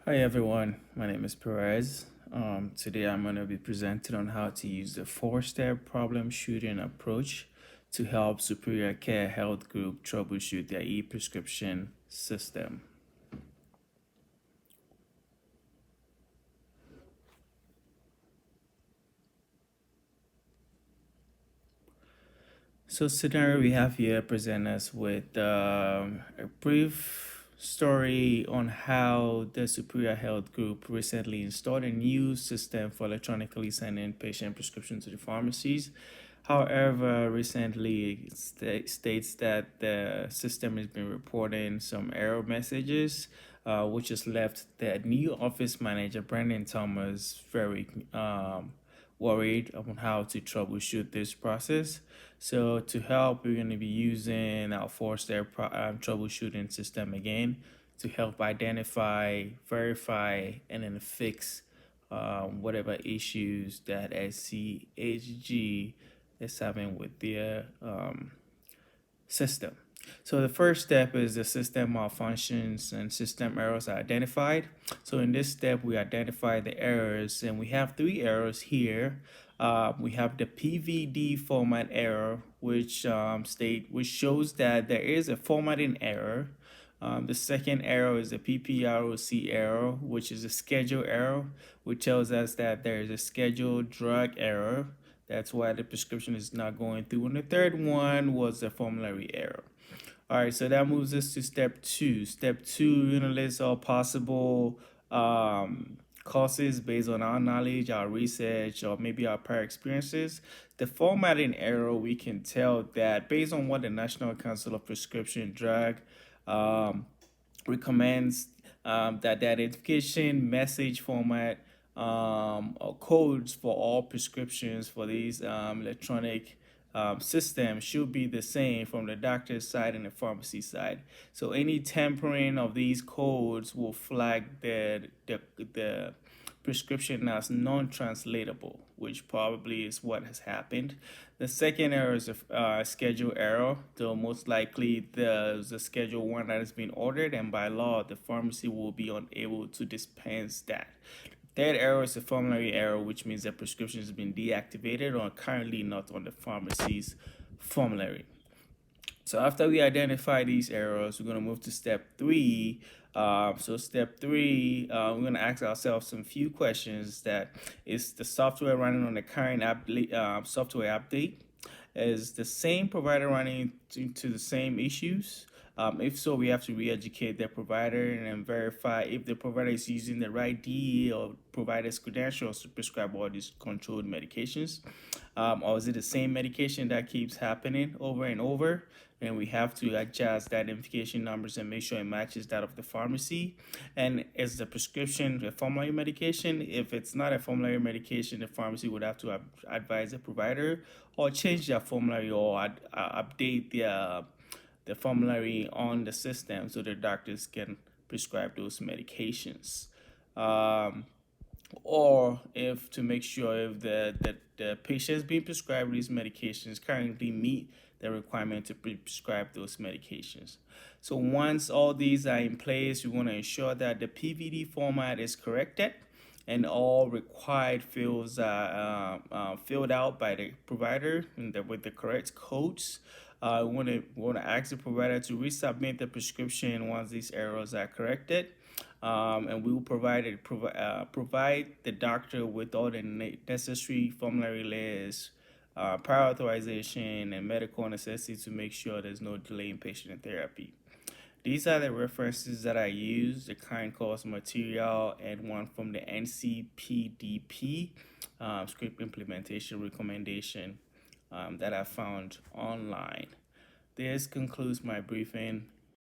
Hi everyone, my name is Perez. Today I'm going to be presenting on how to use the four-step problem shooting approach to help Superior Care Health Group troubleshoot their e-prescription system. So scenario we have here present us with a brief story on how the Superior Health Group recently installed a new system for electronically sending patient prescriptions to the pharmacies. However, recently it states that the system has been reporting some error messages, which has left the new office manager, Brandon Thomas, very worried on how to troubleshoot this process. So to help, we're going to be using our four-step troubleshooting system again to help identify, verify, and then fix whatever issues that SCHG is having with their system. So the first step is the system malfunctions and system errors are identified. So in this step, we identify the errors, and we have three errors here. We have the PVD format error, which shows that there is a formatting error. The second error is the PPROC error, which is a schedule error, which tells us that there is a scheduled drug error. That's why the prescription is not going through. And the third one was the formulary error. All right, so that moves us to step two. Step two, we're gonna list all possible causes based on our knowledge, our research, or maybe our prior experiences. The formatting error, we can tell that based on what the National Council of Prescription Drug um, recommends, that the identification message format or codes for all prescriptions for these electronic system should be the same from the doctor's side and the pharmacy side. So any tampering of these codes will flag the prescription as non-translatable, which probably is what has happened. The second error is a schedule error, though most likely there's a schedule one that has been ordered, and by law, the pharmacy will be unable to dispense that. Third error is a formulary error, which means that prescription has been deactivated or currently not on the pharmacy's formulary. So after we identify these errors, we're going to move to step three. So step three, we're going to ask ourselves some few questions. That is the software running on the current software update? Is the same provider running into the same issues? If so, we have to re-educate the provider and then verify if the provider is using the right DEA or provider's credentials to prescribe all these controlled medications. Or is it the same medication that keeps happening over and over? And we have to adjust that identification numbers and make sure it matches that of the pharmacy. And is the prescription a formulary medication? If it's not a formulary medication, the pharmacy would have to advise the provider or change their formulary or update the formulary on the system so the doctors can prescribe those medications. Or if to make sure if the patients being prescribed these medications currently meet the requirement to prescribe those medications. So once all these are in place, we want to ensure that the PVD format is corrected and all required fields are filled out by the provider with the correct codes. We want to ask the provider to resubmit the prescription once these errors are corrected. And we will provide the doctor with all the necessary formulary lists, prior authorization, and medical necessity to make sure there's no delay in patient therapy. These are the references that I use, the current course material, and one from the NCPDP script implementation recommendation that I found online. This concludes my briefing.